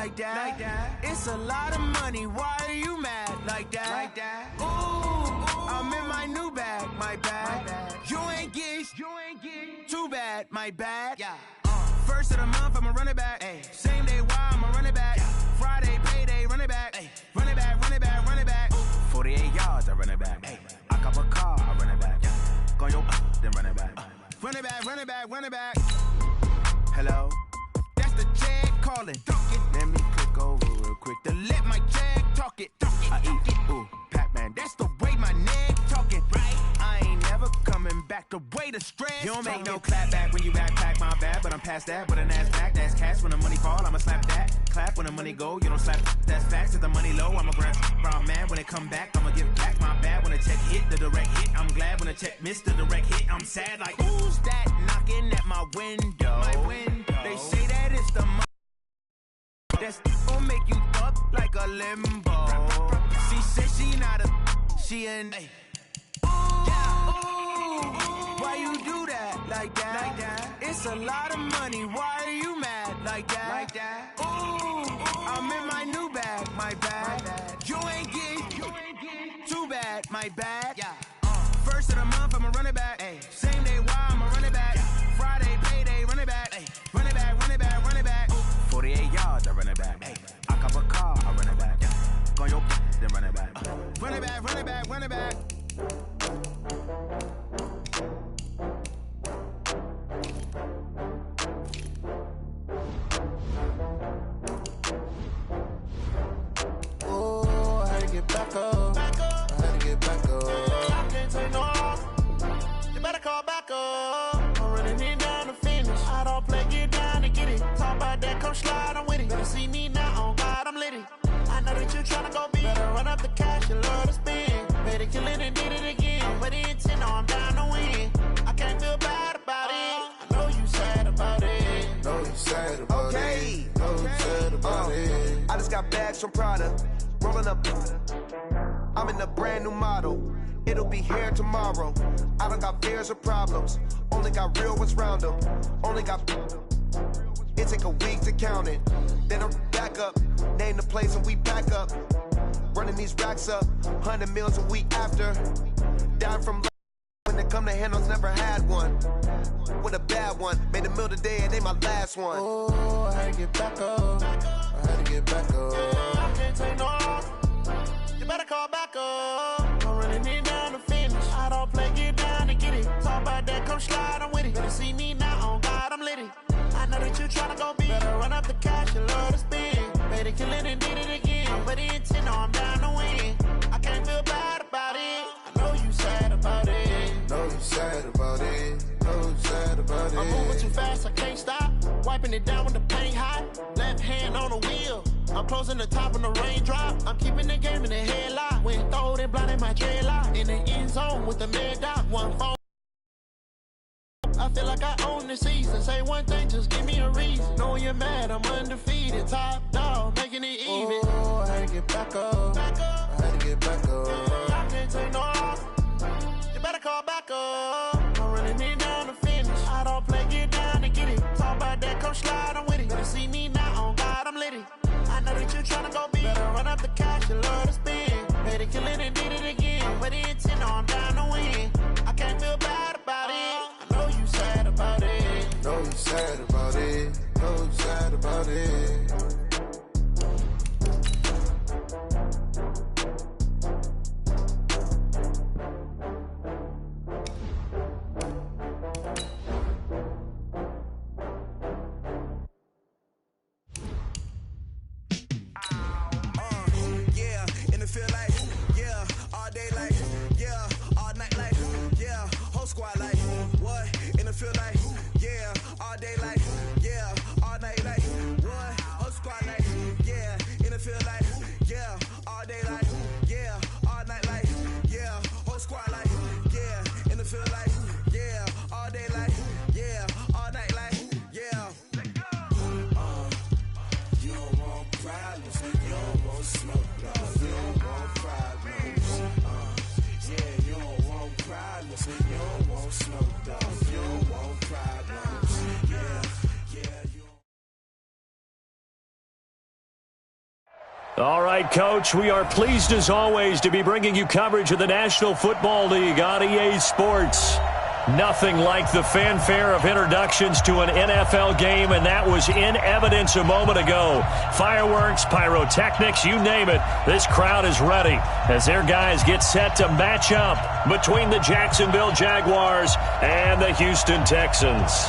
like that. It's a lot of money, why are you mad like that? Ooh, I'm in my new bag, my bad. You ain't get too bad, my bad. First of the month, I'ma run it back. Same day, why I'ma run it back. Friday, payday, run it back. Run it back, run it back, run it back. 48 yards, I run it back. I cop a car, I run it back. Go yo, then run it back. Run it back, run it back, run it back. Hello? That's the jag calling. Let me click over real quick to let my jag talk it. I eat it, ooh, Pac-Man. That's the way my neck talking. Right? I ain't never coming back the way the stress. You don't make no clap back when you backpack, my bad, but I'm past that. With an ass back, that's cash. When the money fall, I'ma slap that. Clap when the money go, you don't slap. That's facts. If the money low, I'ma grab brown man. When it come back, I'ma give back my bad. When the check hit, the direct hit. I'm glad when the check missed the direct hit. I'm sad like, who's that knocking at my window? They say that it's the that's gon' make you up like a limbo. She said she not a, she an ooh, why you do that like that? It's a lot of money, why are you mad like that? Ooh, I'm in my new bag, my bad. You ain't get too bad, my bad. First of the month, I'ma run it back. Same day, why I'ma run it back. Friday, payday, run it back. Run it back, run it back, run it back. 48 yards, I run it back. I cop a car, I run it back. Go yo, then run it back. Run it back, run it back, run it back. Oh, I had to get back up. I had to get back up. I can't take no loss. You better call back up. I'm running it down to finish. I don't play, get down to get it. Talk about that, come slide, I'm with it. Better see me now, on God, I'm litty. I know that you tryna go big. Better run up the cash, you love to spend. Better kill it and did it again. I'm with the intent, no, I'm down to win. I can't feel bad about it. I know you sad about it. Know you sad about it. Know you sad about it. I just got bags from Prada. Rolling up. I'm in a brand new model. It'll be here tomorrow. I don't got fears or problems. Only got real ones round them. Only got. It take a week to count it. Then I'm back up. Name the place and we back up. Running these racks up. 100 meals a week after. Down from when it come to handles, never had one. With a bad one. Made a meal today and ain't my last one. Oh, I had to get back up. I had to get back up. I can't take no loss. You better call back up. I'm running it down to finish. I don't play, get down to get it. Talk about that, come slide, I'm with it. Better see me now, on God, I'm litty. I know that you tryna go big. Better run up the cash, you love to spend. Better kill it and did it again. I'm with the intent, no, I'm down to win. I can't feel bad about it. I know you sad about it. Know you sad about it. Know you sad about it. I'm moving too fast, I can't stop. Wiping it down with the paint hot. Left hand on the wheel. I'm closing the top when the raindrop. I'm keeping the game in the headlock. When throwed and blinded my dreadlock. In the end zone with the mad dot. One phone. I feel like I own the season. Say one thing, just give me a reason. Know you're mad, I'm undefeated. Top dog, making it even. Oh, I had to get back up. I had to get back up. I can't take no loss. You better call back up. I'm running it down to finish. I don't play, get down to get it. Talk about that, come slide, I'm with it. Better see me now, on God, I'm litty. I know that you tryna go big. Better run up the cash, you love to spend. Better kill it and did it again. I'm with the intent, no, I'm down to win. I can't feel bad about it. I know you sad about it. Know you sad about it. Know you sad about it. Feel like, yeah, all day like, yeah, all night like, yeah, whole squad like, what, in the feel like, yeah, all day like, yeah, all night like, what, whole squad like, yeah, in the feel like, yeah, all day like, yeah, all night like, yeah, whole squad like, yeah, in the feel like, yeah, all day like, yeah, all night like, yeah. You don't want problems, you don't want smoke. You don't want problems, yeah, you don't want problems, you don't want smoke, dog, you don't want problems, yeah. All right, Coach, we are pleased as always to be bringing you coverage of the National Football League on EA Sports. Nothing like the fanfare of introductions to an NFL game, and that was in evidence a moment ago. Fireworks, pyrotechnics, you name it. This crowd is ready as their guys get set to match up between the Jacksonville Jaguars and the Houston Texans.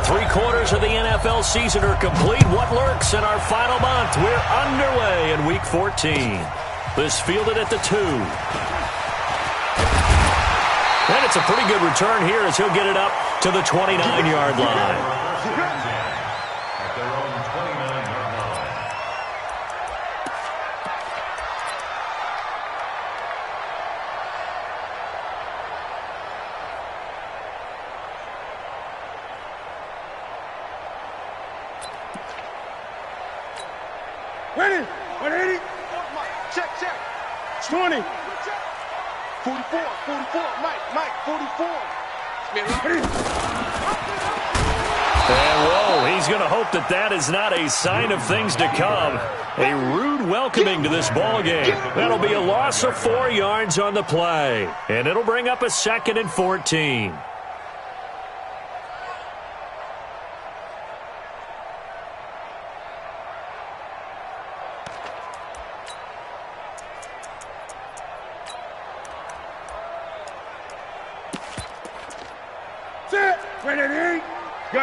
3/4 of the NFL season are complete. What lurks in our final month? We're underway in Week 14. This fielded at the 2. And it's a pretty good return here as he'll get it up to the 29-yard line. Ready? 180. Check. 20. 44. Mike, 44. And whoa, he's going to hope that is not a sign of things to come. A rude welcoming to this ball game. That'll be a loss of 4 yards on the play. And it'll bring up a 2nd and 14.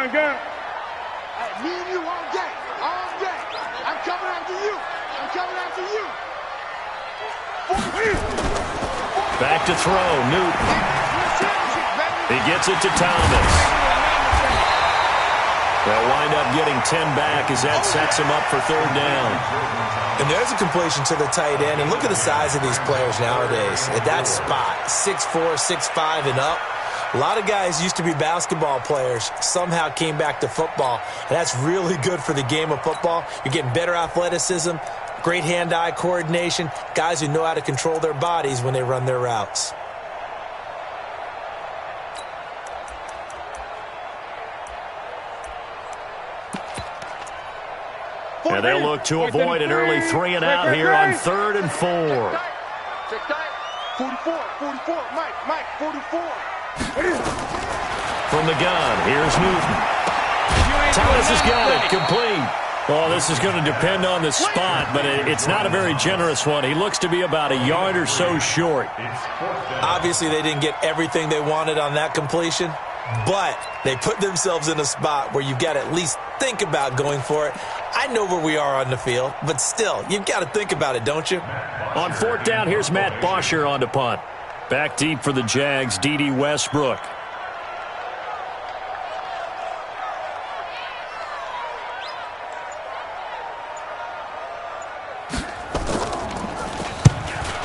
Gun. Me and you all day. I'm coming after you. Back to throw, Newton. He gets it to Thomas. They'll wind up getting 10 back as that sets him up for 3rd down. And there's a completion to the tight end. And look at the size of these players nowadays. At that spot, 6'4", 6'5", and up. A lot of guys used to be basketball players, somehow came back to football, and that's really good for the game of football. You're getting better athleticism, great hand-eye coordination, guys who know how to control their bodies when they run their routes. And they'll look to avoid an early 3 and out here on 3rd and 4. 44, Mike, 44. From the gun, here's Newton. Thomas has got it, complete. Well, this is going to depend on the spot, but it's not a very generous one. He looks to be about a yard or so short. Obviously, they didn't get everything they wanted on that completion, but they put themselves in a spot where you've got to at least think about going for it. I know where we are on the field, but still, you've got to think about it, don't you? On 4th down, here's Matt Bosher on the punt. Back deep for the Jags, D.D. Westbrook.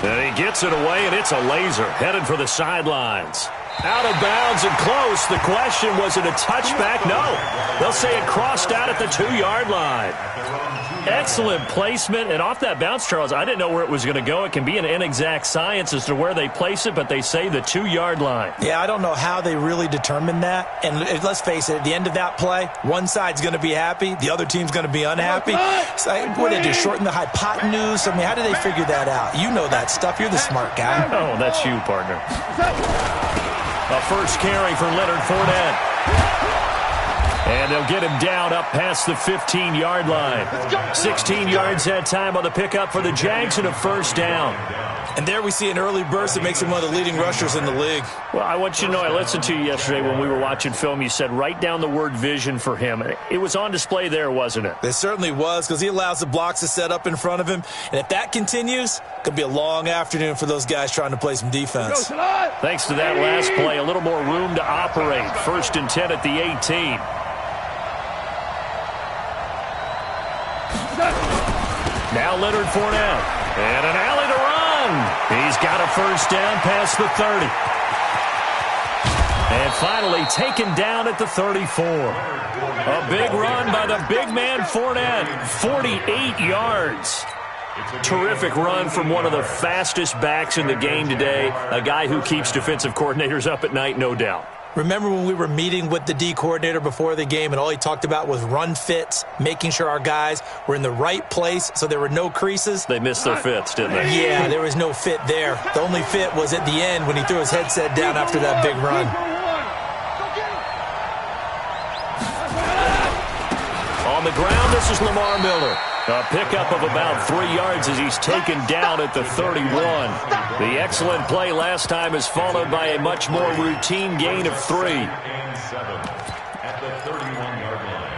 And he gets it away, and it's a laser. Headed for the sidelines. Out of bounds and close. The question, was it a touchback? No. They'll say it crossed out at the 2-yard line. Excellent placement, and off that bounce, Charles, I didn't know where it was going to go. It can be an inexact science as to where they place it, but they say the 2-yard line. Yeah, I don't know how they really determined that. And let's face it, at the end of that play, one side's going to be happy, the other team's going to be unhappy. So, what did they do, shorten the hypotenuse? I mean, how did they figure that out? You know that stuff. You're the smart guy. Oh, that's you, partner. A first carry for Leonard Fournette. And they'll get him down up past the 15-yard line. 16 yards that time on the pickup for the Jags and a 1st down. And there we see an early burst that makes him one of the leading rushers in the league. Well, I want you to know, I listened to you yesterday when we were watching film. You said write down the word vision for him. It was on display there, wasn't it? It certainly was, because he allows the blocks to set up in front of him. And if that continues, it could be a long afternoon for those guys trying to play some defense. Thanks to that last play, a little more room to operate. 1st and 10 at the 18. Now Leonard Fournette. And an alley to run. He's got a 1st down past the 30. And finally taken down at the 34. A big run by the big man Fournette. 48 yards. Terrific run from one of the fastest backs in the game today. A guy who keeps defensive coordinators up at night, no doubt. Remember when we were meeting with the D coordinator before the game and all he talked about was run fits, making sure our guys were in the right place so there were no creases? They missed their fits, didn't they? Yeah, there was no fit there. The only fit was at the end when he threw his headset down after that big run. On the ground, this is Lamar Miller. A pickup of about 3 yards as he's taken down at the 31. The excellent play last time is followed by a much more routine gain of 3. And 7 at the 31-yard line.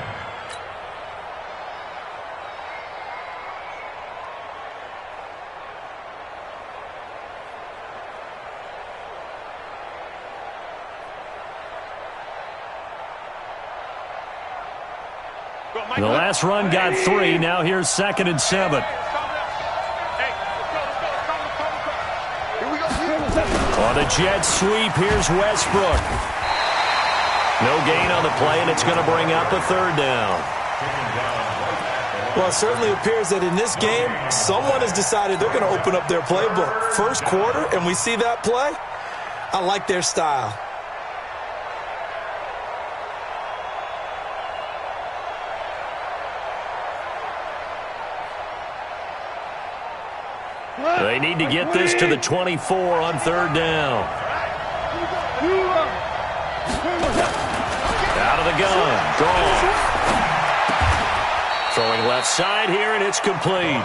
The last run got 3. Now here's 2nd and 7. On a jet sweep, here's Westbrook. No gain on the play, and it's going to bring up a 3rd down. Well, it certainly appears that in this game, someone has decided they're going to open up their playbook. First quarter, and we see that play. I like their style. They need to get this to the 24 on 3rd down. Out of the gun. Gone. Throwing left side here, and it's complete.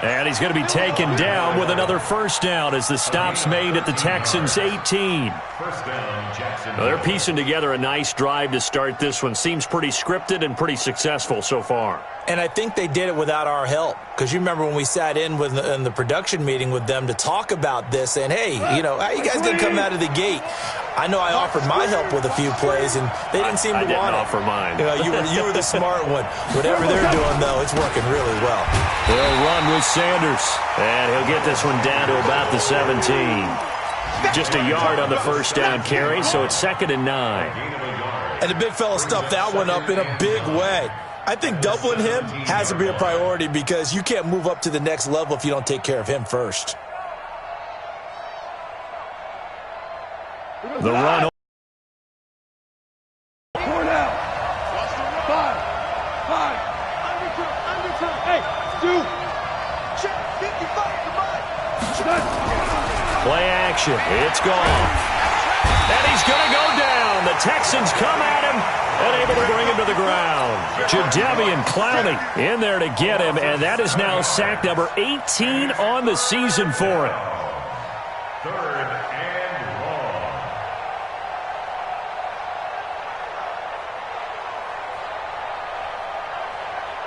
And he's going to be taken down with another 1st down as the stop's made at the Texans' 18. Well, they're piecing together a nice drive to start this one. Seems pretty scripted and pretty successful so far. And I think they did it without our help. Because you remember when we sat in the production meeting with them to talk about this, and hey, you know, how you guys didn't come out of the gate? I know I offered my help with a few plays, and they didn't seem to want it. I didn't offer mine. You were the smart one. Whatever they're doing, though, it's working really well. They'll run with Sanders, and he'll get this one down to about the 17. Just a yard on the 1st down carry, so it's 2nd and 9. And the big fella stuffed that one up in a big way. I think doubling him has to be a priority because you can't move up to the next level if you don't take care of him first. The run. Play action. It's gone. And he's going to go down. The Texans come at him and able to bring him to the ground. Jadeveon Clowney in there to get him, and that is now sack number 18 on the season for him. 3rd and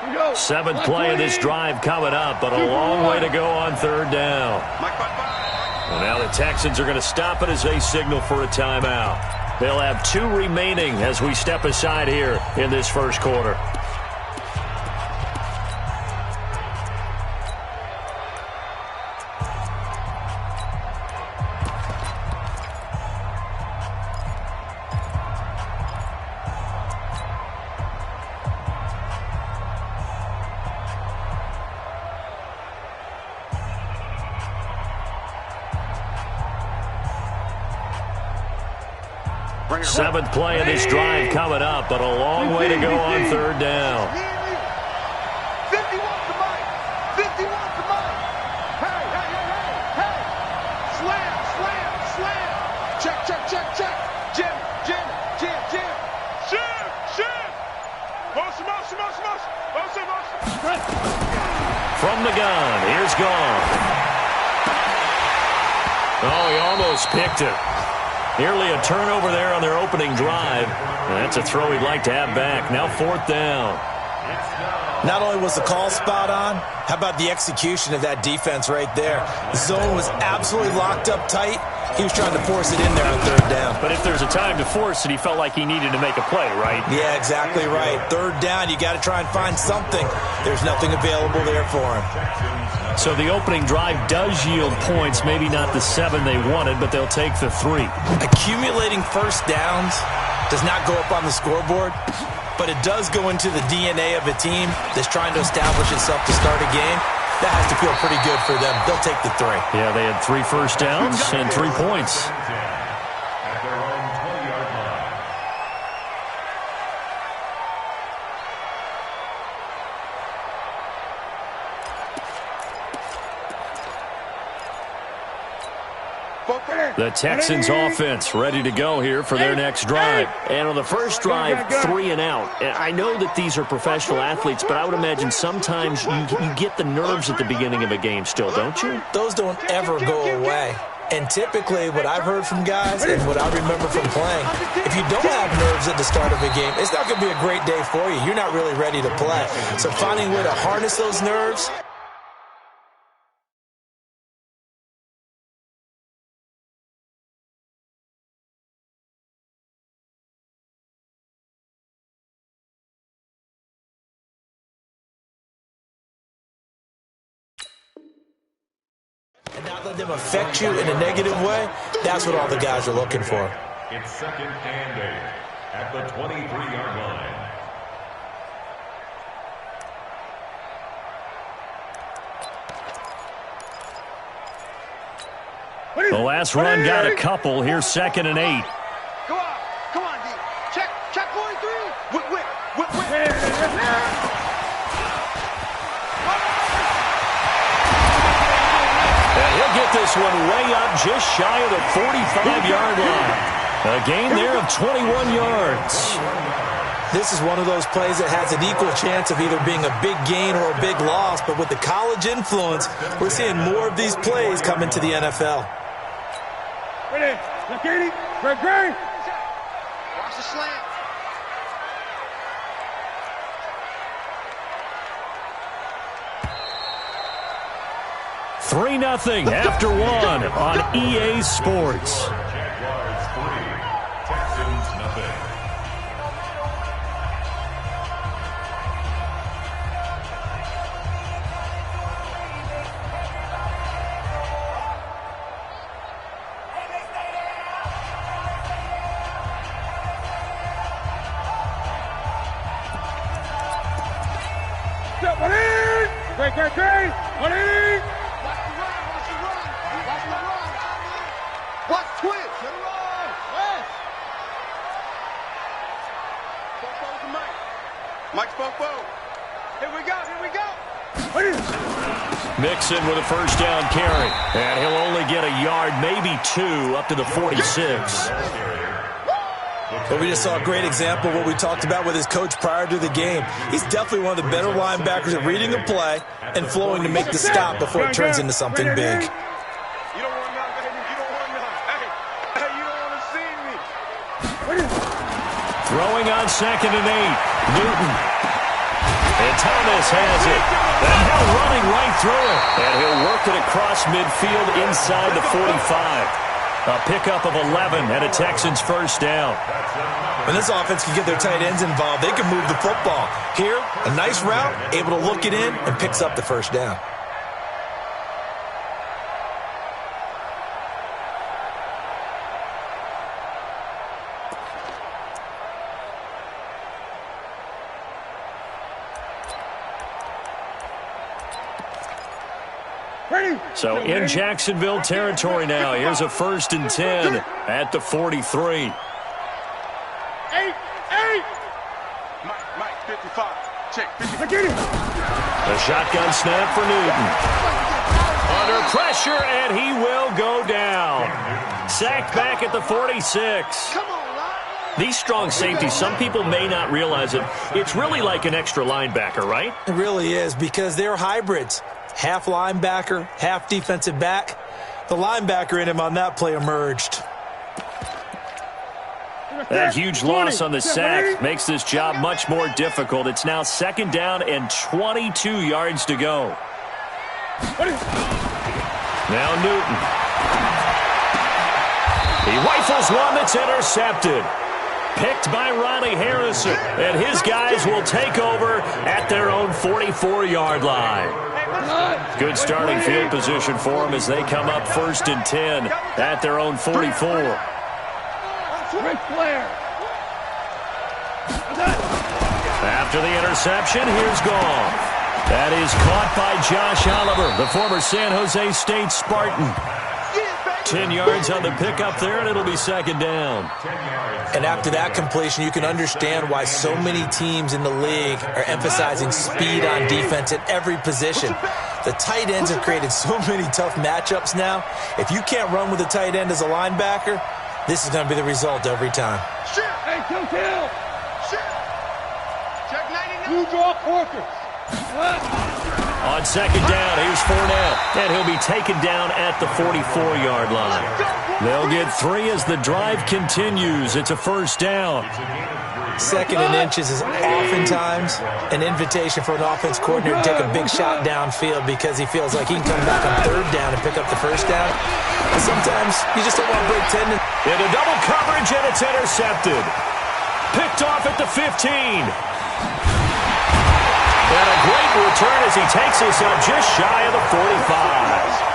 long. 7th play of this drive coming up, but a long way to go on 3rd down. Well, now the Texans are going to stop it as they signal for a timeout. They'll have 2 remaining as we step aside here in this 1st quarter. Seventh play of this drive coming up, but a long way to go on 3rd down. 50 wants the mic. 50 wants the mic. Hey, hey, hey, hey, hey. Slam, slam, slam. Check, check, check, check. Jim, Jim, Jim, Jim. Jim, Jim. Motion, motion, motion, motion. Motion, motion. From the gun, here's gone. Oh, he almost picked it. Nearly a turnover there on their opening drive. And that's a throw he'd like to have back. Now 4th down. Not only was the call spot on, how about the execution of that defense right there? The zone was absolutely locked up tight. He was trying to force it in there on 3rd down. But if there's a time to force it, he felt like he needed to make a play, right? Yeah, exactly right. 3rd down, you got to try and find something. There's nothing available there for him. So the opening drive does yield points, maybe not the 7 they wanted, but they'll take the 3. Accumulating 1st downs does not go up on the scoreboard, but it does go into the DNA of a team that's trying to establish itself to start a game. That has to feel pretty good for them. They'll take the 3. Yeah, they had 3 first downs and 3 points. At their own 20-yard line. The Texans offense ready to go here for their next drive. And on the first drive, 3 and out. I know that these are professional athletes, but I would imagine sometimes you get the nerves at the beginning of a game still, don't you? Those don't ever go away. And typically what I've heard from guys and what I remember from playing, if you don't have nerves at the start of a game, it's not going to be a great day for you. You're not really ready to play. So finding a way to harness those nerves. And not let them affect you in a negative way, that's what all the guys are looking for. It's 2nd and 8 at the 23-yard line. The last run got a couple. Here's 2nd and 8. Go on. Come on, D. Check going through. Whip. And he'll get this one way up just shy of the 45-yard line. A gain there of 21 yards. This is one of those plays that has an equal chance of either being a big gain or a big loss, but with the college influence, we're seeing more of these plays come into the NFL. Ready. Great. Watch the slant. Three 3-0 after one on EA Sports. Jaguars 3, Texans nothing. Great. Watch twist. Mike Spokebo. Here we go. Mixon with a first down carry. And he'll only get a yard, maybe 2, up to the 46. But we just saw a great example of what we talked about with his coach prior to the game. He's definitely one of the better linebackers at reading a play and flowing to make the stop before it turns into something big. You don't want none, baby. You don't want none. Hey, you don't want to see me. Throwing on 2nd and 8. Newton. And Thomas has it. And Hill running right through it. And he'll work it across midfield inside the 45. A pickup of 11 and a Texans first down. When this offense can get their tight ends involved, they can move the football. Here, a nice route, able to look it in, and picks up the first down. So in Jacksonville territory now. Here's a 1st and 10 at the 43. 8. Mike, 55. Check. 50. A shotgun snap for Newton. Under pressure, and he will go down. Sacked back at the 46. These strong safeties, some people may not realize it. It's really like an extra linebacker, right? It really is, because they're hybrids. Half linebacker, half defensive back. The linebacker in him on that play emerged. That huge loss on the sack makes this job much more difficult. It's now 2nd down and 22 yards to go. Now Newton. He rifles one that's intercepted. Picked by Ronnie Harrison. And his guys will take over at their own 44-yard line. Good starting field position for them as they come up 1st and 10 at their own 44. After the interception, here's Goff. That is caught by Josh Oliver, the former San Jose State Spartan. 10 yards on the pickup there, and it'll be 2nd down. And after that completion, you can understand why so many teams in the league are emphasizing speed on defense at every position. The tight ends have created so many tough matchups now. If you can't run with a tight end as a linebacker, this is going to be the result every time. Shit! Hey, kill! Shit! Check 99. You draw quarters. On second down, here's Fournette, and he'll be taken down at the 44-yard line. They'll get 3 as the drive continues. It's a first down. Second and inches is oftentimes an invitation for an offense coordinator to take a big shot downfield because he feels like he can come back on third down and pick up the first down. But sometimes you just don't want to break tendons. Into double coverage, and it's intercepted. Picked off at the 15. And a great return as he takes us up just shy of the 45.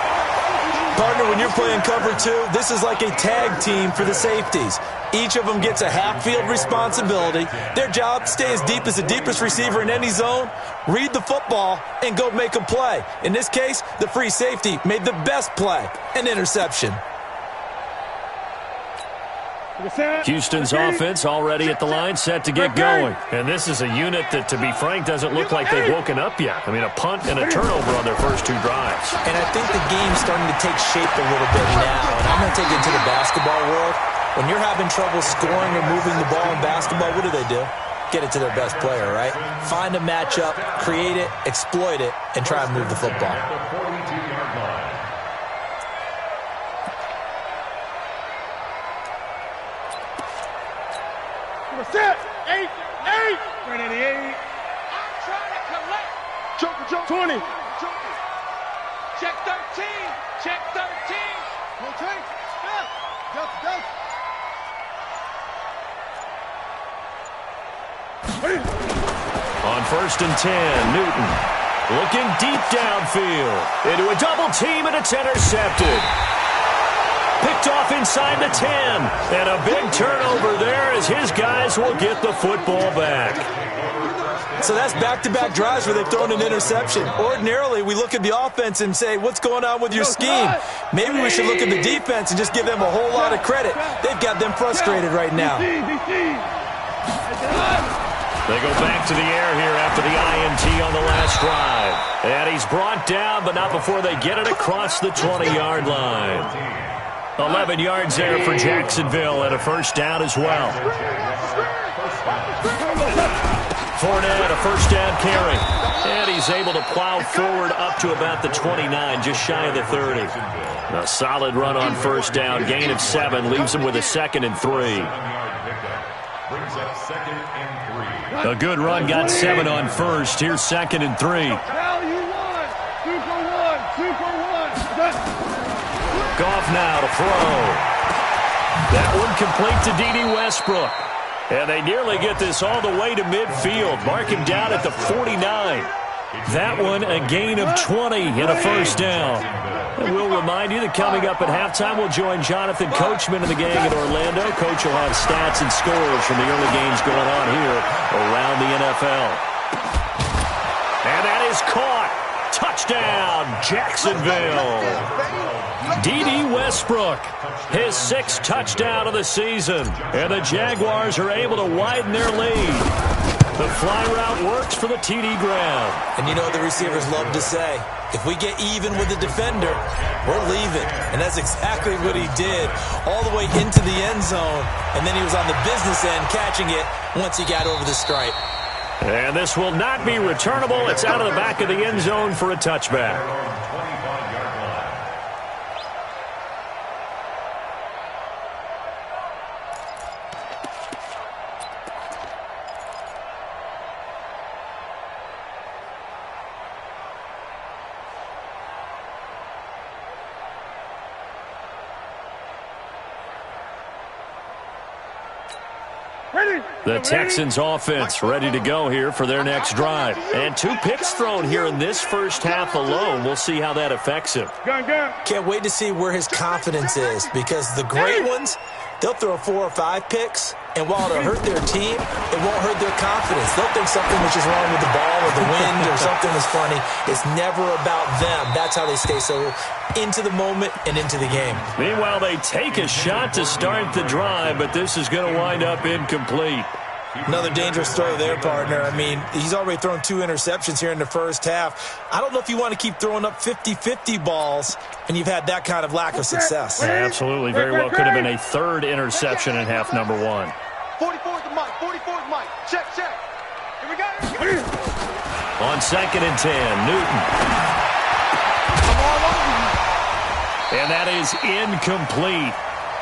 Partner, when you're playing cover 2, this is like a tag team for the safeties. Each of them gets a half-field responsibility. Their job, stay as deep as the deepest receiver in any zone, read the football, and go make a play. In this case, the free safety made the best play, an interception. Houston's offense already at the line, set to get going. And this is a unit that, to be frank, doesn't look like they've woken up yet. I mean, a punt and a turnover on their first 2 drives. And I think the game's starting to take shape a little bit now. And I'm going to take it into the basketball world. When you're having trouble scoring or moving the ball in basketball, what do? Get it to their best player, right? Find a matchup, create it, exploit it, and try and move the football. Set! 8! Right at the 8. I'm trying to collect. Jump 20. Check 13. Check 13. Rotate. Step. Jump. On first and 10, Newton looking deep downfield. Into a double team, and it's intercepted. Picked off inside the 10. And a big turnover there as his guys will get the football back. So that's back-to-back drives where they've thrown an interception. Ordinarily, we look at the offense and say, what's going on with your scheme? Maybe we should look at the defense and just give them a whole lot of credit. They've got them frustrated right now. They go back to the air here after the INT on the last drive. And he's brought down, but not before they get it across the 20-yard line. 11 yards there for Jacksonville, and a first down as well. Fournette, a first down carry. And he's able to plow forward up to about the 29, just shy of the 30. A solid run on first down. Gain of 7 leaves him with a 2nd and 3. A good run, got 7 on first. Here's 2nd and 3. Goff now to throw. That one complete to D.D. Westbrook. And they nearly get this all the way to midfield. Mark him down at the 49. That one a gain of 20 and a first down. And we'll remind you that coming up at halftime, we'll join Jonathan Coachman and the gang in Orlando. Coach will have stats and scores from the early games going on here around the NFL. And that is caught. Touchdown, Jacksonville. D.D. Westbrook, his 6th touchdown of the season. And the Jaguars are able to widen their lead. The fly route works for the TD ground. And you know what the receivers love to say? If we get even with the defender, we're leaving. And that's exactly what he did, all the way into the end zone. And then he was on the business end catching it once he got over the stripe. And this will not be returnable. It's out of the back of the end zone for a touchback. The Texans offense ready to go here for their next drive. And 2 picks thrown here in this first half alone. We'll see how that affects him. Can't wait to see where his confidence is, because the great ones, they'll throw 4 or 5 picks, and while it'll hurt their team, it won't hurt their confidence. They'll think something was just wrong with the ball or the wind or something was funny. It's never about them. That's how they stay so into the moment and into the game. Meanwhile, they take a shot to start the drive, but this is going to wind up incomplete. Another dangerous throw there, partner. I mean, he's already thrown 2 interceptions here in the first half. I don't know if you want to keep throwing up 50-50 balls and you've had that kind of lack of success. Yeah, absolutely. Very well could have been a 3rd interception in half number 1. 44's the mic. 44's mic. Check. Here we go. On 2nd and 10, Newton. And that is incomplete.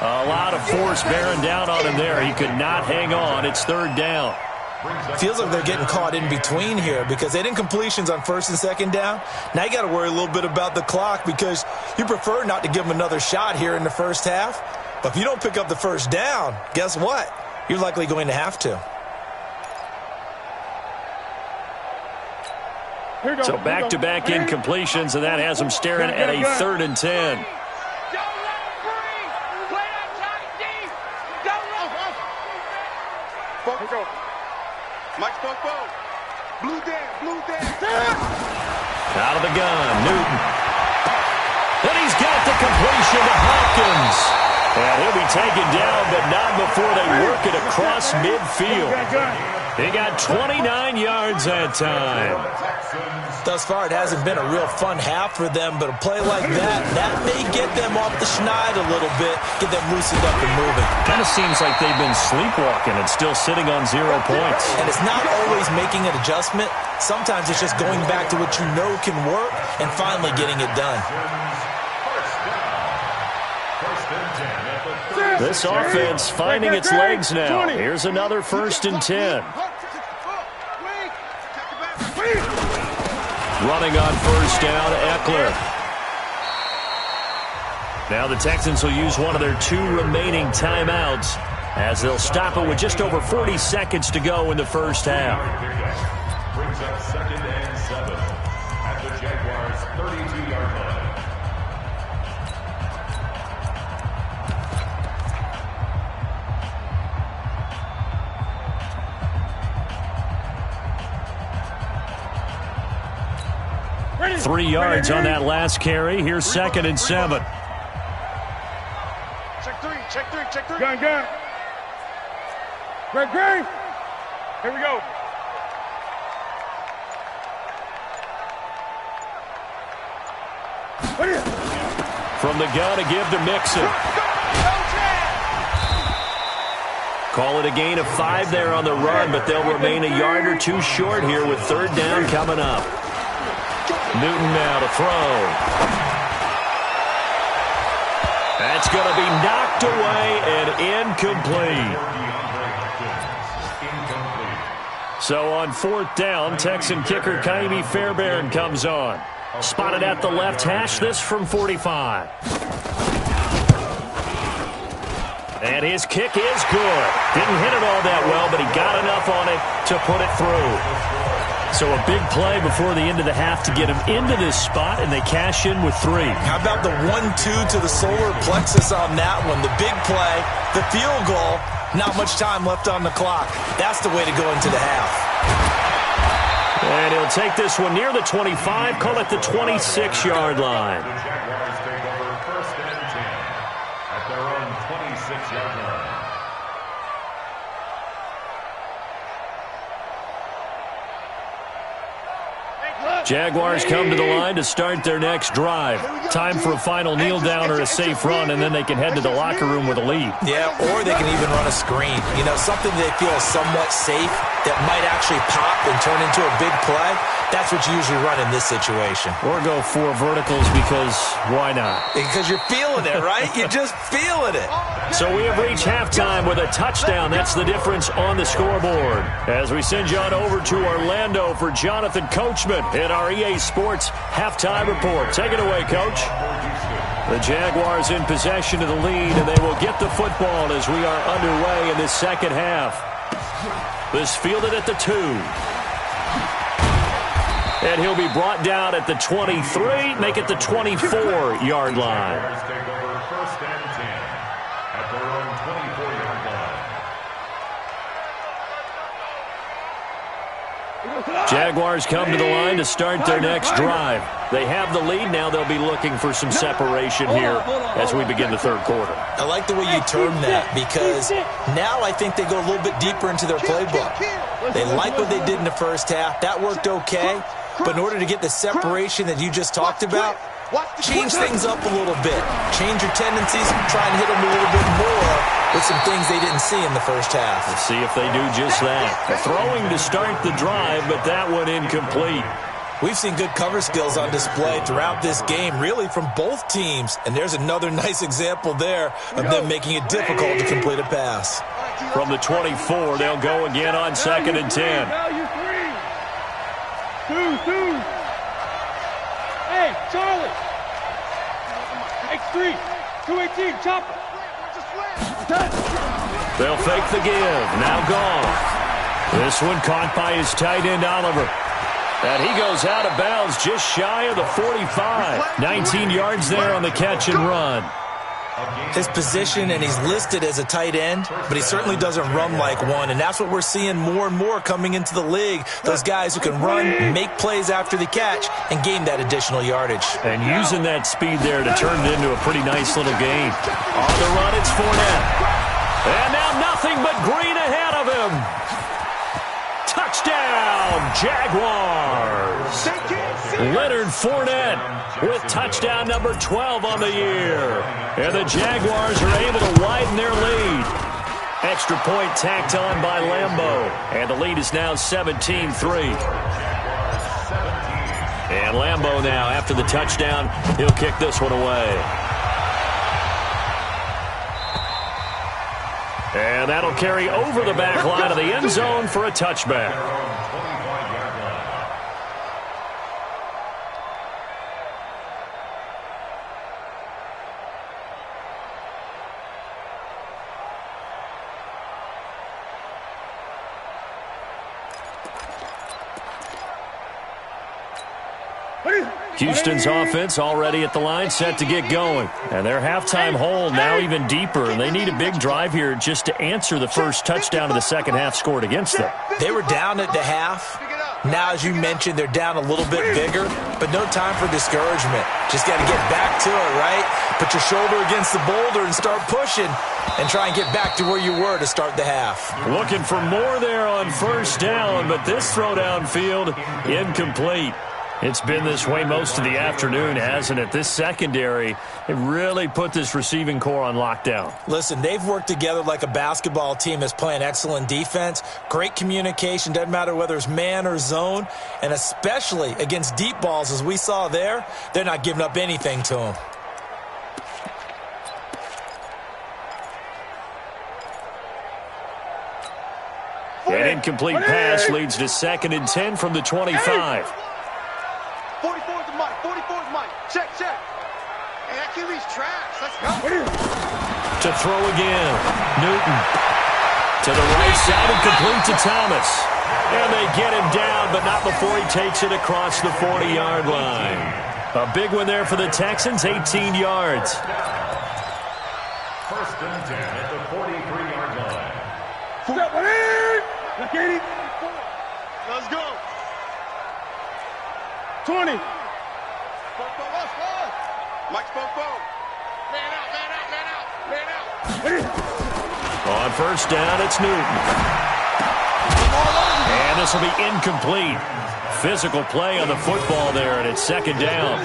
A lot of force bearing down on him there. He could not hang on. It's 3rd down. Feels like they're getting caught in between here because they didn't completions on 1st and 2nd down. Now you got to worry a little bit about the clock because you prefer not to give them another shot here in the first half. But if you don't pick up the 1st down, guess what? You're likely going to have to. So back-to-back incompletions, and that has them staring at a 3rd and 10. Mike Spoke. Blue dance. Out of the gun, Newton. And he's got the completion to Hopkins. And he'll be taken down, but not before they work it across midfield. He got 29 yards that time. Thus far, it hasn't been a real fun half for them, but a play like that may get them off the schneid a little bit, get them loosened up and moving. Kind of seems like they've been sleepwalking and still sitting on 0 points. And it's not always making an adjustment. Sometimes it's just going back to what you know can work and finally getting it done. This offense finding its legs now. Here's another 1st and 10. Running on 1st down, Eckler. Now the Texans will use one of their 2 remaining timeouts as they'll stop it with just over 40 seconds to go in the first half. Brings up 2nd and 7 at the Jaguars' 32-yard line. Ready. 3 yards on that last carry. Here's 2nd and 7. Check three. Gun. Greg. Here we go. From the gun to give to Mixon. Call it a gain of 5 there on the run, but they'll remain a yard or 2 short here with 3rd down coming up. Newton now to throw. That's going to be knocked away and incomplete. So on 4th down, Texan kicker Kaimi Fairbairn comes on. Spotted at the left hash, this from 45. And his kick is good. Didn't hit it all that well, but he got enough on it to put it through. So a big play before the end of the half to get him into this spot, and they cash in with 3. How about the 1-2 to the solar plexus on that one? The big play, the field goal, not much time left on the clock. That's the way to go into the half. And he'll take this one near the 25, call it the 26-yard line. The Jaguars take over 1st and 10 at their own 26-yard line. Jaguars come to the line to start their next drive. Time for a final kneel down or a safe run, and then they can head to the locker room with a lead. Yeah, or they can even run a screen. You know, something they feel is somewhat safe that might actually pop and turn into a big play. That's what you usually run in this situation. Or go 4 verticals because why not? Because you're feeling it, right? You're just feeling it. So we have reached halftime with a touchdown. That's the difference on the scoreboard. As we send you on over to Orlando for Jonathan Coachman in our EA Sports halftime report. Take it away, Coach. The Jaguars in possession of the lead, and they will get the football as we are underway in this second half. This fielded at the 2. And he'll be brought down at the 23, make it the 24-yard line. Take over 1st and 10 at their own 24-yard line. Jaguars come to the line to start their next drive. They have the lead. Now they'll be looking for some separation here as we begin the third quarter. I like the way you term that because now I think they go a little bit deeper into their playbook. They like what they did in the first half. That worked okay. But in order to get the separation that you just talked about, change things up a little bit. Change your tendencies. Try and hit them a little bit more with some things they didn't see in the first half. We'll see if they do just that. Throwing to start the drive, but that one incomplete. We've seen good cover skills on display throughout this game, really from both teams. And there's another nice example there of them making it difficult to complete a pass. From the 24, they'll go again on 2nd and 10. Hey, Charlie. X3. 218, chopper. They'll fake the give. Now gone. This one caught by his tight end, Oliver. And he goes out of bounds just shy of the 45. 19 yards there on the catch and run. His position, and he's listed as a tight end, but he certainly doesn't run like one, and that's what we're seeing more and more coming into the league. Those guys who can run, make plays after the catch, and gain that additional yardage. And using that speed there to turn it into a pretty nice little game. On the run, it's Fournette. And now nothing but green ahead of him. Touchdown, Jaguars. Leonard Fournette with touchdown number 12 on the year. And the Jaguars are able to widen their lead. Extra point tacked on by Lambeau. And the lead is now 17-3. And Lambeau now, after the touchdown, he'll kick this one away. And that'll carry over the back line of the end zone for a touchback. Houston's offense already at the line, set to get going. And their halftime hole now even deeper, and they need a big drive here just to answer the first touchdown of the second half scored against them. They were down at the half. Now, as you mentioned, they're down a little bit bigger, but no time for discouragement. Just got to get back to it, right? Put your shoulder against the boulder and start pushing and try and get back to where you were to start the half. Looking for more there on first down, but this throw downfield incomplete. It's been this way most of the afternoon, hasn't it? This secondary, it really put this receiving core on lockdown. Listen, they've worked together like a basketball team that's playing excellent defense. Great communication, doesn't matter whether it's man or zone. And especially against deep balls, as we saw there, they're not giving up anything to them. An incomplete pass leads to 2nd and 10 from the 25. 44's the mic. 44's mic. Check. Hey, that QB's trash. Let's go. To throw again. Newton. To the right side and complete to Thomas. And they get him down, but not before he takes it across the 40-yard line. A big one there for the Texans, 18 yards. 1st and 10 at the 43-yard line. Let's go. 20. Mike Spoke. Man out. On first down, it's Newton. And this will be incomplete. Physical play on the football there, and it's 2nd down.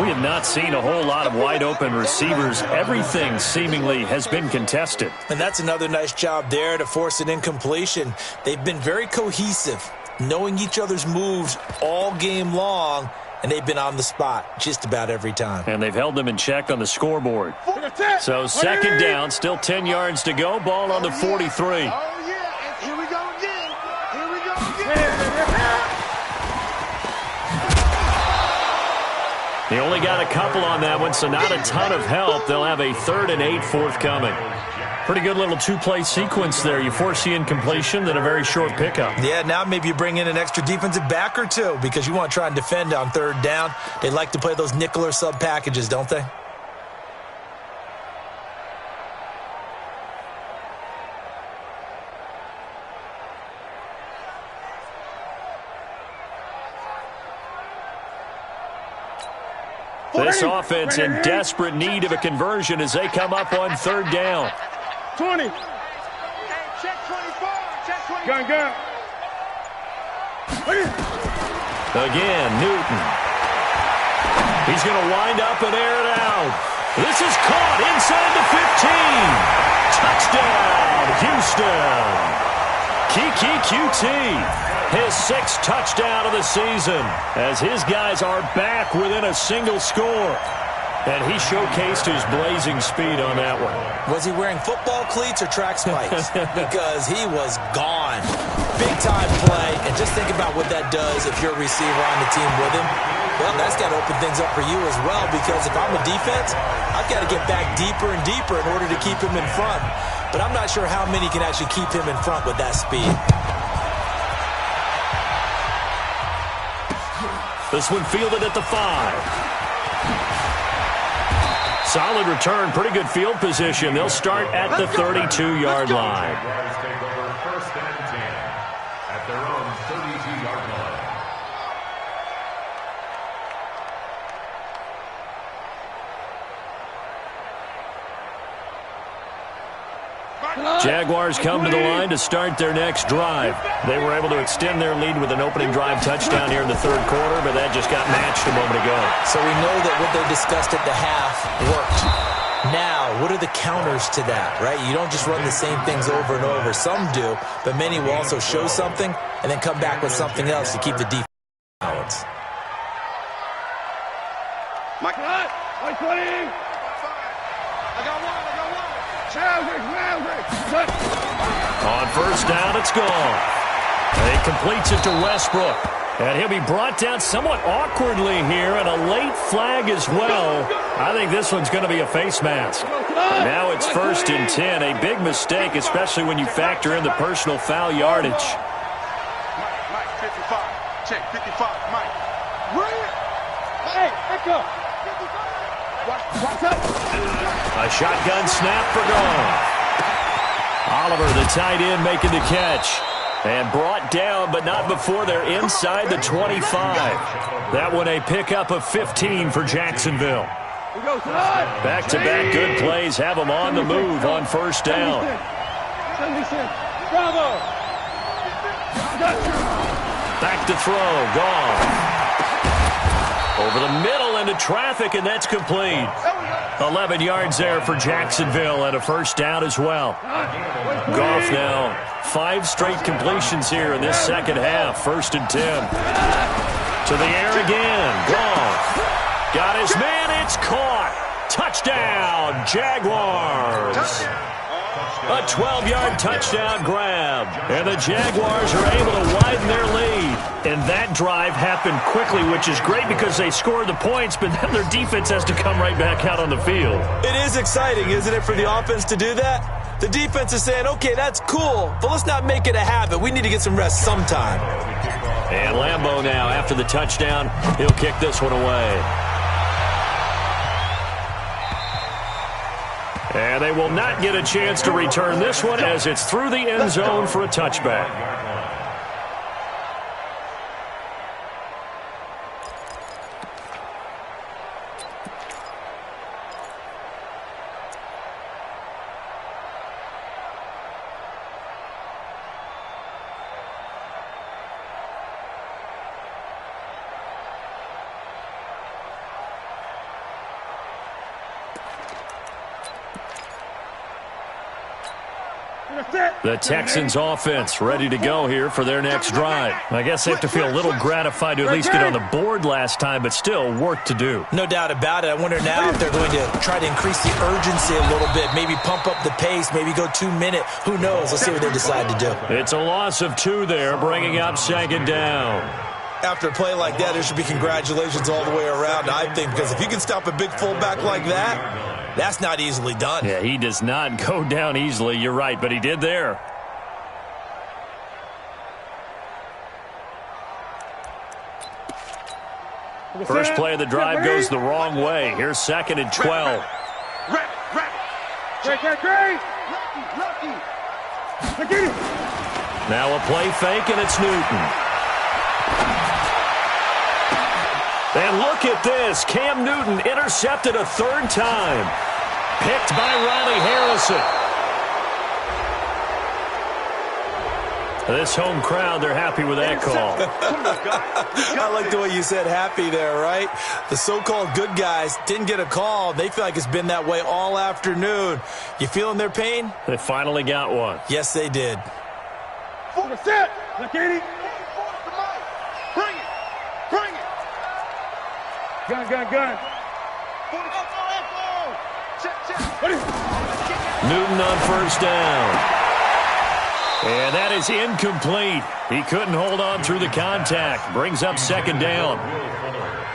We have not seen a whole lot of wide-open receivers. Everything seemingly has been contested. And that's another nice job there to force an incompletion. They've been very cohesive, knowing each other's moves all game long, and they've been on the spot just about every time. And they've held them in check on the scoreboard. So 2nd down, still 10 yards to go. Ball on the 43. Oh, yeah. Here we go again. They only got a couple on that one, so not a ton of help. They'll have a 3rd and 8 forthcoming. Pretty good little two-play sequence there. You force the incompletion, then a very short pickup. Yeah, now maybe you bring in an extra defensive back or two because you want to try and defend on 3rd down. They like to play those nickel or sub packages, don't they? This offense in desperate need of a conversion as they come up on third down. 20. Hey, check 24. Check 24. Gun. Again, Newton. He's going to wind up and air it out. This is caught inside the 15. Touchdown, Houston. Kiki QT. His 6th touchdown of the season as his guys are back within a single score. And he showcased his blazing speed on that one. Was he wearing football cleats or track spikes? Because he was gone. Big-time play, and just think about what that does if you're a receiver on the team with him. Well, that's got to open things up for you as well, because if I'm a defense, I've got to get back deeper and deeper in order to keep him in front. But I'm not sure how many can actually keep him in front with that speed. This one fielded at the 5. Solid return, pretty good field position. They'll start at the 32-yard line. Jaguars take over 1st and 10 at their own 32-yard line. Jaguars come to the line to start their next drive. They were able to extend their lead with an opening drive touchdown here in the 3rd quarter, but that just got matched a moment ago. So we know that what they discussed at the half worked. Now, what are the counters to that, right? You don't just run the same things over and over. Some do, but many will also show something and then come back with something else to keep the defense balanced. Mike, I got one. On 1st down, it's gone. And he completes it to Westbrook. And he'll be brought down somewhat awkwardly here, and a late flag as well. I think this one's going to be a face mask. Now it's 1st and 10. A big mistake, especially when you factor in the personal foul yardage. Mike, 55. Check, 55. Mike. Hey, back up. 55. Watch out. A shotgun snap for Gone. Oliver, the tight end, making the catch. And brought down, but not before they're inside the 25. That one a pickup of 15 for Jacksonville. Back-to-back good plays have them on the move on 1st down. Back to throw, Gone. Over the middle into traffic, and that's complete. 11 yards there for Jacksonville, and a 1st down as well. Goff now 5 straight completions here in this 2nd half. 1st and 10. To the air again. Goff. Got his man. It's caught. Touchdown, Jaguars. A 12-yard touchdown grab. And the Jaguars are able to widen their lead. And that drive happened quickly, which is great because they scored the points, but then their defense has to come right back out on the field. It is exciting, isn't it, for the offense to do that? The defense is saying, okay, that's cool, but let's not make it a habit. We need to get some rest sometime. And Lambeau now, after the touchdown, he'll kick this one away. And they will not get a chance to return this one as it's through the end zone for a touchback. The Texans offense ready to go here for their next drive. I guess they have to feel a little gratified to at least get on the board last time, but still work to do. No doubt about it. I wonder now if they're going to try to increase the urgency a little bit, maybe pump up the pace, maybe go 2-minute. Who knows? Let's see what they decide to do. It's a loss of 2 there, bringing up 2nd down. After a play like that, there should be congratulations all the way around, I think, because if you can stop a big fullback like that, that's not easily done. Yeah, he does not go down easily. You're right, but he did there. First play of the drive goes the wrong way. Here's 2nd and 12. Now a play fake, and it's Newton. And look at this. Cam Newton intercepted a third time. Picked by Riley Harrison. This home crowd, they're happy with that call. I like the way you said happy there, right? The so-called good guys didn't get a call. They feel like it's been that way all afternoon. You feeling their pain? They finally got one. Yes, they did. Set. Bring it. Bring it. Gun. Newton on first down. And that is incomplete. He couldn't hold on through the contact. Brings up second down.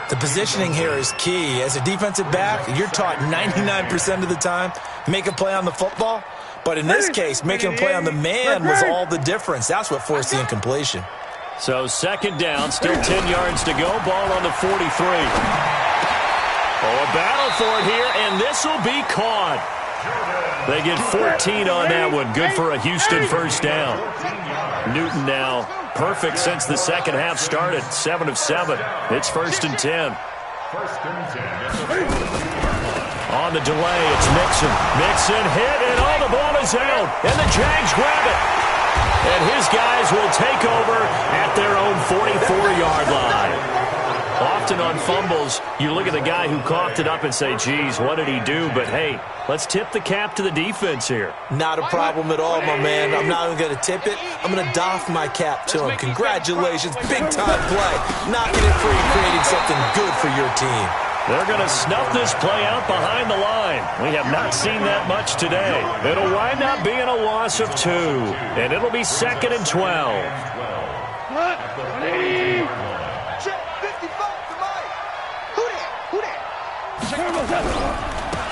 The positioning here is key. As a defensive back, you're taught 99% of the time, make a play on the football. But in this case, making a play on the man was all the difference. That's what forced the incompletion. So second down, still 10 yards to go. Ball on the 43. Oh, a battle for it here, and this will be caught. They get 14 on that one. Good for a Houston first down. Newton now perfect since the second half started. 7 of 7. It's 1st and 10. On the delay, it's Mixon. Mixon hit, and all the ball is out. And the Jags grab it. And his guys will take over at their own 44-yard line. Often on fumbles, you look at the guy who coughed it up and say, geez, what did he do? But, hey, let's tip the cap to the defense here. Not a problem at all, my man. I'm not even going to tip it. I'm going to doff my cap to him. Congratulations. Big-time play. Knocking it free, creating something good for your team. They're going to snuff this play out behind the line. We have not seen that much today. It'll wind up being a loss of 2, and it'll be 2nd and 12.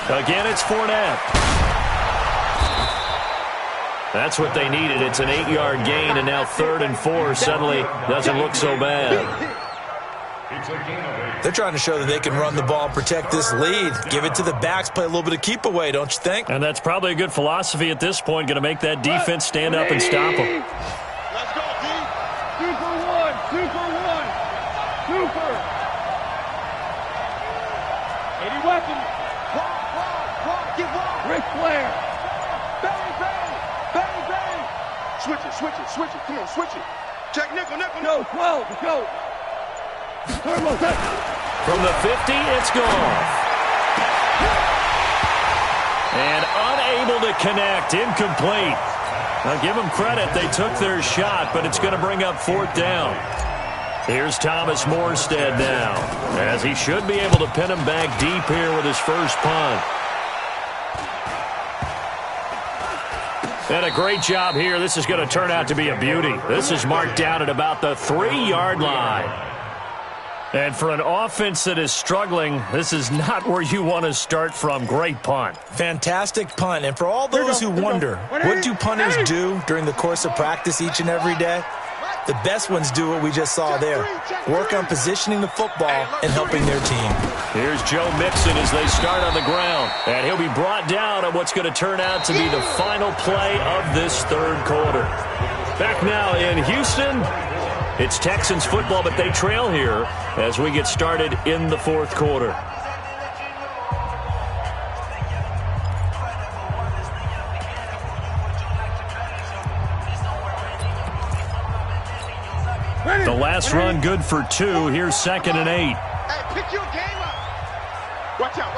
Again, it's Fournette. That's what they needed. It's an 8-yard gain, and now 3rd and 4 suddenly doesn't look so bad. They're trying to show that they can run the ball and protect this lead. Give it to the backs, play a little bit of keep away, don't you think? And that's probably a good philosophy at this point, going to make that defense stand up and stop them. Let's go, D. Super one. Super. 80 weapons. Get one. Ric Flair. Bang. Switch it. Come on, switch it. Check nickel. No, 12. Let's go. From the 50, it's gone. And unable to connect, incomplete. Now give them credit, they took their shot, but it's going to bring up 4th down. Here's Thomas Morstead now, as he should be able to pin him back deep here with his first punt. And a great job here. This is going to turn out to be a beauty. This is marked down at about the 3-yard line. And for an offense that is struggling, this is not where you want to start from. Great punt. Fantastic punt. And for all those who wonder, what do punters do during the course of practice each and every day? The best ones do what we just saw there. Work on positioning the football and helping their team. Here's Joe Mixon as they start on the ground. And he'll be brought down on what's going to turn out to be the final play of this 3rd quarter. Back now in Houston. It's Texans football, but they trail here as we get started in the 4th quarter. The last run good for 2. Here's 2nd and 8. Hey, pick your game up. Watch out.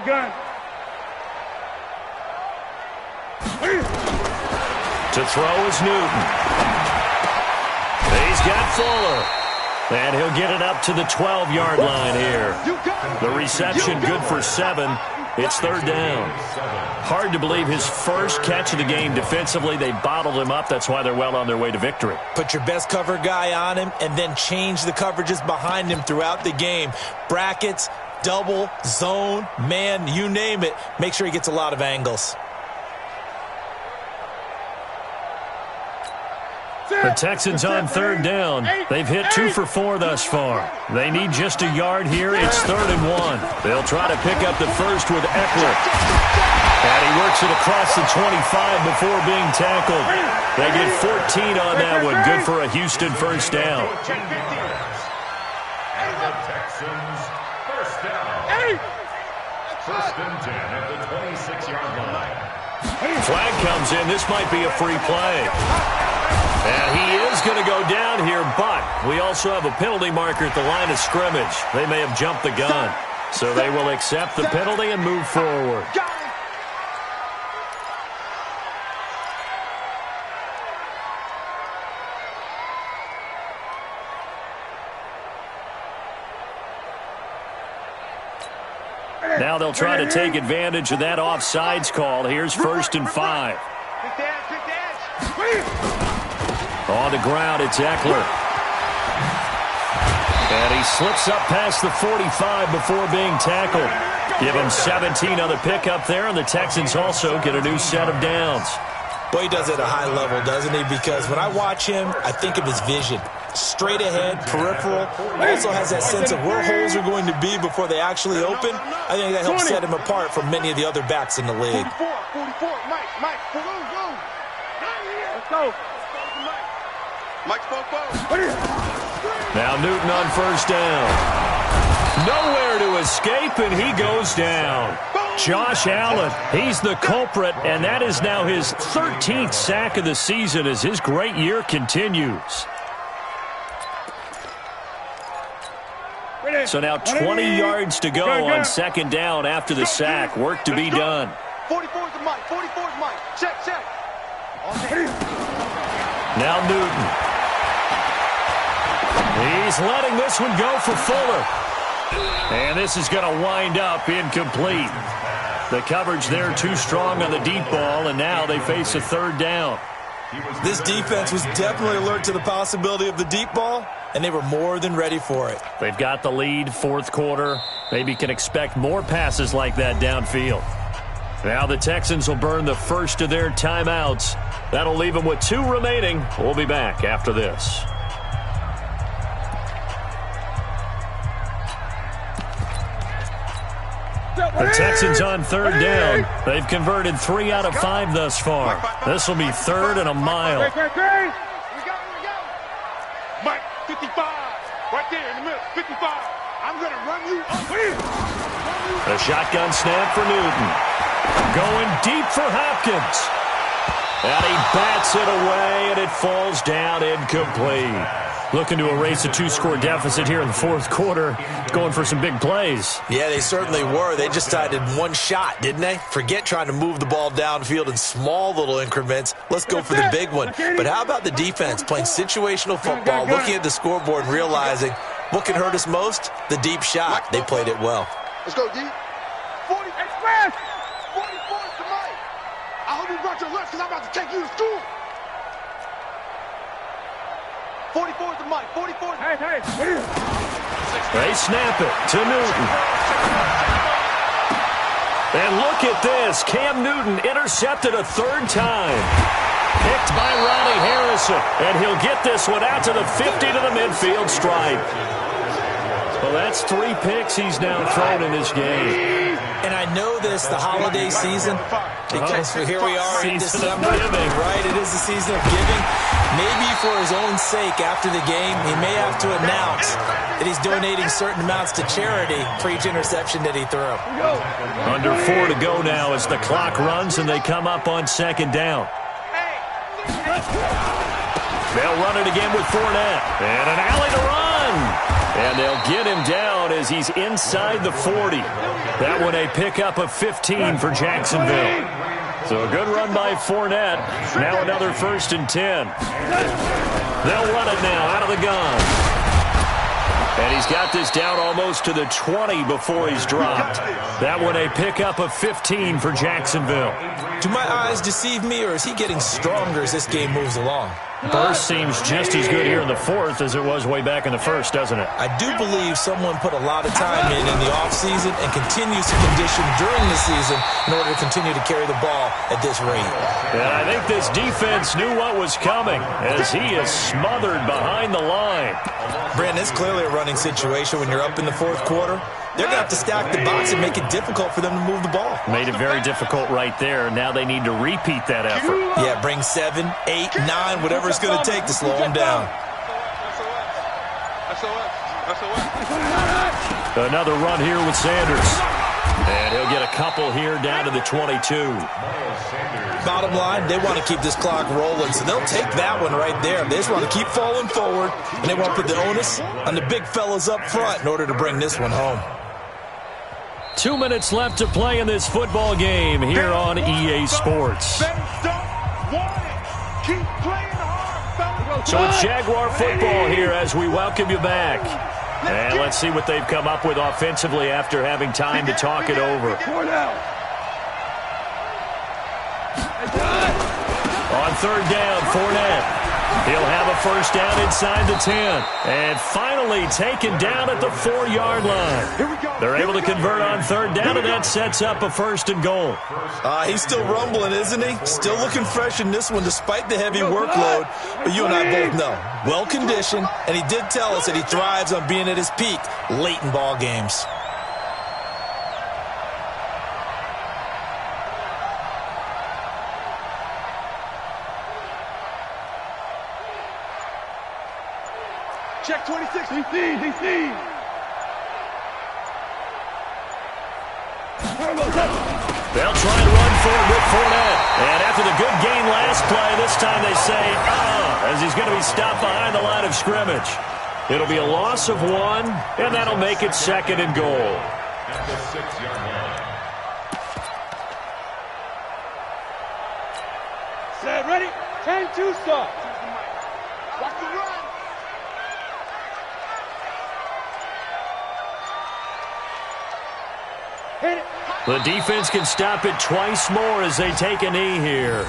Gun. To throw is Newton. He's got Fuller. And he'll get it up to the 12-yard line here. The reception good for 7. It's 3rd down. Hard to believe his first catch of the game defensively. They bottled him up. That's why they're well on their way to victory. Put your best cover guy on him and then change the coverages behind him throughout the game. Brackets, double, zone, man, you name it. Make sure he gets a lot of angles. The Texans on 3rd down. They've hit 2 for 4 thus far. They need just a yard here. It's 3rd and 1. They'll try to pick up the first with Eckler. And he works it across the 25 before being tackled. They get 14 on that one. Good for a Houston first down. The Texans, first down. First and 10 at the 26-yard line. Flag comes in. This might be a free play. And he is going to go down here, but we also have a penalty marker at the line of scrimmage. They may have jumped the gun. So they will accept the penalty and move forward. Now they'll try to take advantage of that offsides call. Here's 1st and 5. On the ground, it's Eckler. And he slips up past the 45 before being tackled. Give him 17 on the pickup there, and the Texans also get a new set of downs. Well, he does it at a high level, doesn't he? Because when I watch him, I think of his vision. Straight ahead, peripheral. Also has that sense of where holes are going to be before they actually open. I think that helps set him apart from many of the other backs in the league. 44, Mike, go. Let's go. Mike, now Newton on 1st down. Nowhere to escape, and he goes down. Josh Allen, he's the culprit, and that is now his 13th sack of the season as his great year continues. So now 20 yards to go on 2nd down after the sack. Work to be done. 44's the Mike. Check. Now Newton. He's letting this one go for Fuller. And this is going to wind up incomplete. The coverage there too strong on the deep ball, and now they face a 3rd down. This defense was definitely alert to the possibility of the deep ball, and they were more than ready for it. They've got the lead, 4th quarter. Maybe can expect more passes like that downfield. Now the Texans will burn the first of their timeouts. That'll leave them with 2 remaining. We'll be back after this. The Texans on 3rd down. They've converted 3 out of 5 thus far. This will be 3rd and a mile. Mike, 55. Right there in the middle. 55. I'm going to run you up here. A shotgun snap for Newton. Going deep for Hopkins. And he bats it away, and it falls down incomplete. Looking to erase a 2-score deficit here in the 4th quarter. Going for some big plays. Yeah, they certainly were. They just tied in 1 shot, didn't they? Forget trying to move the ball downfield in small little increments. Let's go for the big one. But how about the defense playing situational football, looking at the scoreboard and realizing what can hurt us most? The deep shot. They played it well. Let's go, D. 40 express. 44 to Mike. I hope you brought your lunch because I'm about to take you to school. 44 to Mike. 44. Hey. They snap it to Newton. And look at this. Cam Newton intercepted a 3rd time. Picked by Ronnie Harrison. And he'll get this one out to the 50 to the midfield stripe. Well, that's 3 picks he's now thrown in this game. And I know this, the holiday season, because here we are in December, right? It is the season of giving. Maybe for his own sake, after the game, he may have to announce that he's donating certain amounts to charity for each interception that he threw. Under 4 to go now as the clock runs and they come up on 2nd down. They'll run it again with Fournette. And an alley to run. And they'll get him down as he's inside the 40. That one a pickup of 15 for Jacksonville. So a good run by Fournette. Now another 1st and 10. They'll run it now out of the gun. And he's got this down almost to the 20 before he's dropped. That one a pickup of 15 for Jacksonville. Do my eyes deceive me, or is he getting stronger as this game moves along? Burst seems just as good here in the 4th as it was way back in the 1st, doesn't it? I do believe someone put a lot of time in the offseason and continues to condition during the season in order to continue to carry the ball at this rate. And I think this defense knew what was coming as he is smothered behind the line. Brandon, it's clearly a running situation when you're up in the 4th quarter. They're going to have to stack the box and make it difficult for them to move the ball. Made it very difficult right there. Now they need to repeat that effort. Yeah, bring 7, 8, 9, whatever it's going to take to slow them down. Another run here with Sanders. And he'll get a couple here down to the 22. Bottom line, they want to keep this clock rolling, so they'll take that one right there. They just want to keep falling forward, and they want to put the onus on the big fellas up front in order to bring this one home. 2 minutes left to play in this football game here on EA Sports. So it's Jaguar football here as we welcome you back. And let's see what they've come up with offensively after having time to talk it over. On third down, Fournette. He'll have a first down inside the 10. And finally taken down at the 4-yard line. They're able to convert on third down, and that sets up a first and goal. He's still rumbling, isn't he? Still looking fresh in this one despite the heavy workload. But you and I both know, well-conditioned, and he did tell us that he thrives on being at his peak late in ball games. Check 26. He sees. They'll try and run for it with Fournette. And after the good gain last play, this time they say, as he's going to be stopped behind the line of scrimmage. It'll be a loss of 1, and that'll make it second and goal. At the 6-yard line. Set, ready? 10-2 start. Watch the run. Hit it. The defense can stop it twice more as they take a knee here.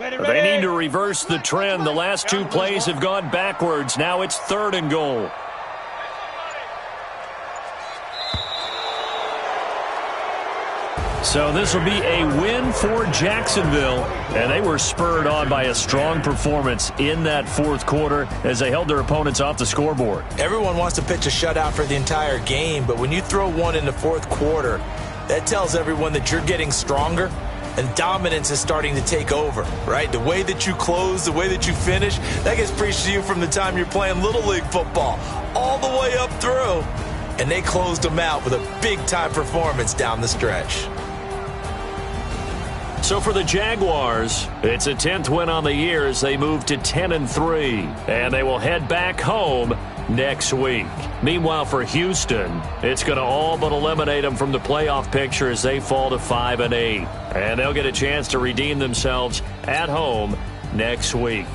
They need to reverse the trend. The last 2 plays have gone backwards. Now it's third and goal. So this will be a win for Jacksonville. And they were spurred on by a strong performance in that fourth quarter as they held their opponents off the scoreboard. Everyone wants to pitch a shutout for the entire game, but when you throw one in the fourth quarter, that tells everyone that you're getting stronger. And dominance is starting to take over, right? The way that you close, the way that you finish, that gets preached to you from the time you're playing Little League football all the way up through. And they closed them out with a big-time performance down the stretch. So for the Jaguars, it's a 10th win on the year as they move to 10-3. And they will head back home next week. Meanwhile, for Houston, it's going to all but eliminate them from the playoff picture as they fall to 5-8. And they'll get a chance to redeem themselves at home next week.